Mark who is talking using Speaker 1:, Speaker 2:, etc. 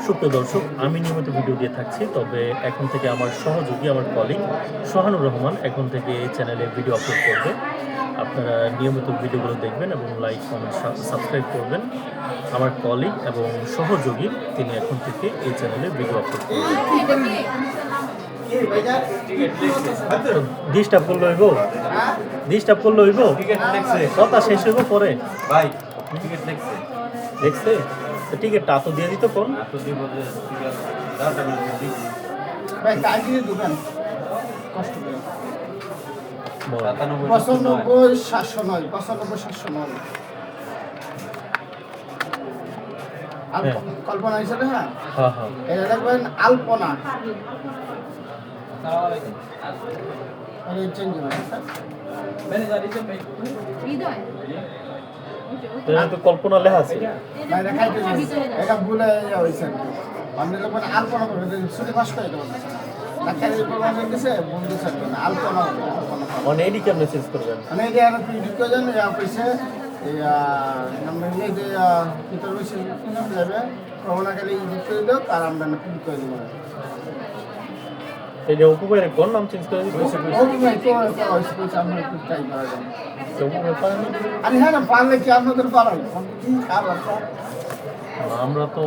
Speaker 1: সুপ্রিয় দর্শক, আমি নিয়মিত ভিডিও দিয়ে থাকছি, তবে এখন থেকে আমার সহযোগী, আমার কলিগ সোহানুর রহমান এখন থেকে এই চ্যানেলে ভিডিও আপলোড করবে। আপনারা নিয়মিত ভিডিওগুলো দেখবেন এবং লাইক, কমেন্ট, সাবস্ক্রাইব করবেন। আমার কলিগ এবং সহযোগী তিনি এখন থেকে এই চ্যানেলে ভিডিও আপলোড করবেন। ডিস্টার্ব করলে হইব, ডিস্টার্ব করলে হইব, কথা শেষ হইব পরে।
Speaker 2: ভাই টিকিট দেখছে
Speaker 1: দেখছে টিকিটটা তো দিয়ে দিত কোন
Speaker 2: তো দিব যে টিকিট
Speaker 3: ভাই কাগজের দোকান কষ্ট করে
Speaker 1: বল।
Speaker 3: 95 709
Speaker 1: হ্যাঁ।
Speaker 3: কল্পনা হিসেবে হ্যাঁ
Speaker 1: হ্যাঁ হ্যাঁ
Speaker 3: এটা দেখবেন আলপনা চেঞ্জ হবে
Speaker 1: এটা তো কল্পনা লেখা আছে।
Speaker 3: না এটা খাইতে এটা ভুলে হয়েছে আমি যখন আলপনা করে ছুটি পাস করে দেবো ডাক্তারের প্রবলেম দিছে বন্ধু থাকবে না আলপনা
Speaker 1: মানে এডি কেমনে চেঞ্জ করবেন?
Speaker 3: মানে এটা আর তুই ঢুকে যান কইছে এই আমরা এই যে ভিতর বসে যাবে প্রবণাকালে ইডিট করে দাও তার আমরা না প্রিন্ট করে দেবো
Speaker 1: এই যে উপকারের কোন নাম চেঞ্জ করে দিতে হয়েছে?
Speaker 3: ওকে ভাই তো হয়েছে আমরা একটু ট্রাই করা যাবে
Speaker 1: উপকার পারেনি?
Speaker 3: আরে হ্যাঁ না পারলে কি আপনাদের পারাই কি খাবার
Speaker 1: আমরা তো